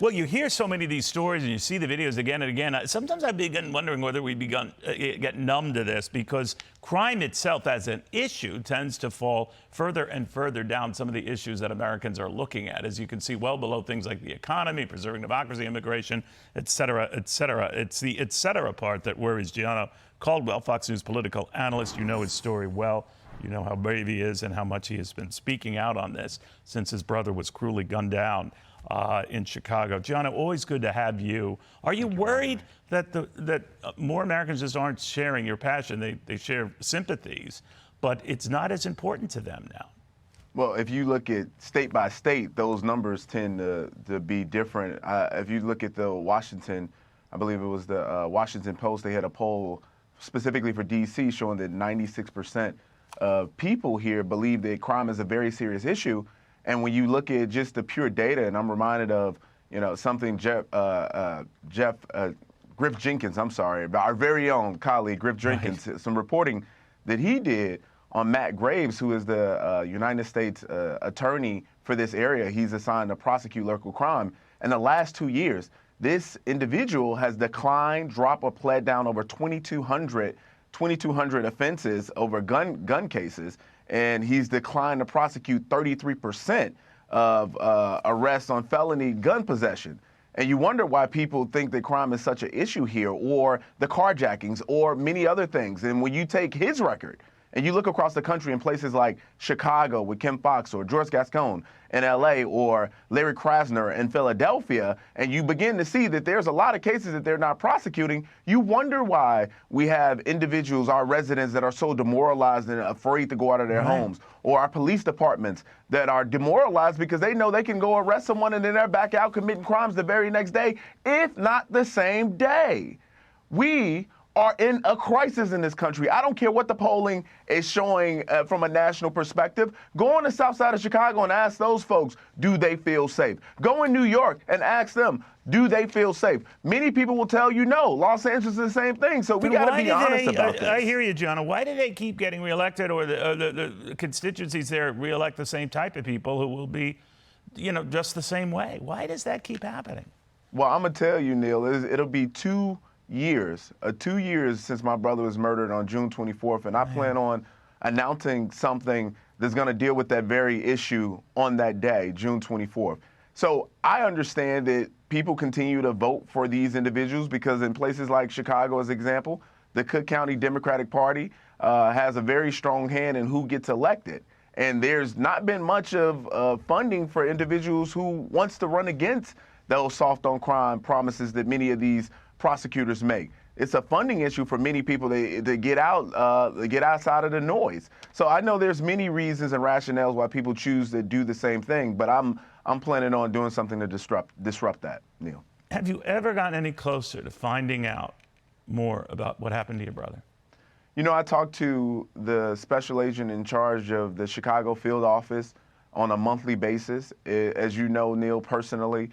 Well, you hear so many of these stories and you see the videos again and again. Sometimes I begin wondering whether we get numb to this, because crime itself as an issue tends to fall further and further down some of the issues that Americans are looking at, as you can see, well below things like the economy, preserving democracy, immigration, et cetera, et cetera. It's the et cetera part that worries Gianno Caldwell, Fox News political analyst. You know his story well. You know how brave he is and how much he has been speaking out on this since his brother was cruelly gunned down in Chicago. Gianno, always good to have you. Are you worried that more Americans just aren't sharing your passion? They share sympathies, but it's not as important to them now. Well, if you look at state by state, those numbers tend to be different. If you look at the Washington, I believe it was the Washington Post, they had a poll specifically for D.C. showing that 96% of people here believe that crime is a very serious issue. And when you look at just the pure data, and I'm reminded of, something Griff Jenkins, our very own colleague, Griff Jenkins, right, some reporting that he did on Matt Graves, who is the United States attorney for this area. He's assigned to prosecute local crime. In the last 2 years, this individual has dropped or pled down over 2,200 offenses over gun cases, and he's declined to prosecute 33% of arrests on felony gun possession. And you wonder why people think that crime is such an issue here, or the carjackings, or many other things. And when you take his record and you look across the country in places like Chicago with Kim Foxx, or George Gascon in LA, or Larry Krasner in Philadelphia, and you begin to see that there's a lot of cases that they're not prosecuting, you wonder why we have individuals, our residents, that are so demoralized and afraid to go out of their homes, or our police departments that are demoralized because they know they can go arrest someone and then they're back out committing crimes the very next day, if not the same day. We are in a crisis in this country. I don't care what the polling is showing from a national perspective. Go on the south side of Chicago and ask those folks, do they feel safe? Go in New York and ask them, do they feel safe? Many people will tell you no. Los Angeles is the same thing, so we got to be honest about this. I hear you, Gianno. Why do they keep getting reelected, or the constituencies there reelect the same type of people who will be, just the same way? Why does that keep happening? Well, I'm going to tell you, Neil, it'll be 2 years since my brother was murdered on June 24th, and I plan on announcing something that's going to deal with that very issue on that day, June 24th. So I understand that people continue to vote for these individuals because in places like Chicago, as an example, the Cook County Democratic Party has a very strong hand in who gets elected. And there's not been much of funding for individuals who wants to run against those soft on crime promises that many of these prosecutors make. It's a funding issue for many people to get outside of the noise. So I know there's many reasons and rationales why people choose to do the same thing, but I'm planning on doing something to disrupt that, Neil. Have you ever gotten any closer to finding out more about what happened to your brother? I talked to the special agent in charge of the Chicago field office on a monthly basis. As you know, Neil, personally,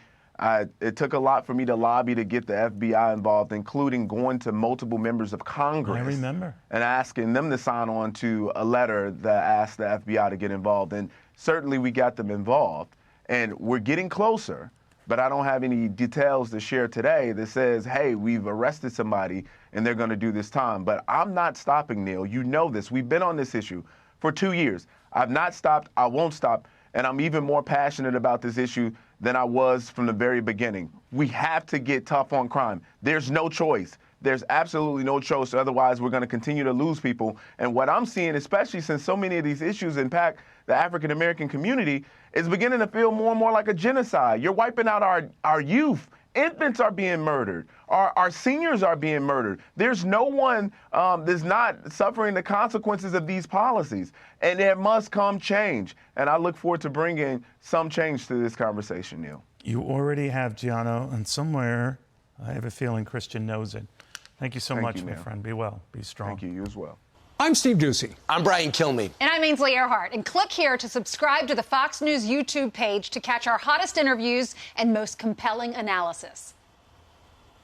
it took a lot for me to lobby to get the FBI involved, including going to multiple members of Congress. I remember. And asking them to sign on to a letter that asked the FBI to get involved. And certainly we got them involved. And we're getting closer, but I don't have any details to share today that says, hey, we've arrested somebody and they're going to do this time. But I'm not stopping, Neil. You know this. We've been on this issue for 2 years. I've not stopped. I won't stop. And I'm even more passionate about this issue than I was from the very beginning. We have to get tough on crime. There's no choice. There's absolutely no choice. Otherwise, we're going to continue to lose people. And what I'm seeing, especially since so many of these issues impact the African-American community, is beginning to feel more and more like a genocide. You're wiping out our youth. Infants are being murdered. Our seniors are being murdered. There's no one that's not suffering the consequences of these policies. And there must come change. And I look forward to bringing some change to this conversation, Neil. You already have, Gianno, and somewhere I have a feeling Christian knows it. Thank you so much, my friend. Be well. Be strong. Thank you. You as well. I'm Steve Ducey. I'm Brian Kilmeade. And I'm Ainsley Earhart. And click here to subscribe to the Fox News YouTube page to catch our hottest interviews and most compelling analysis.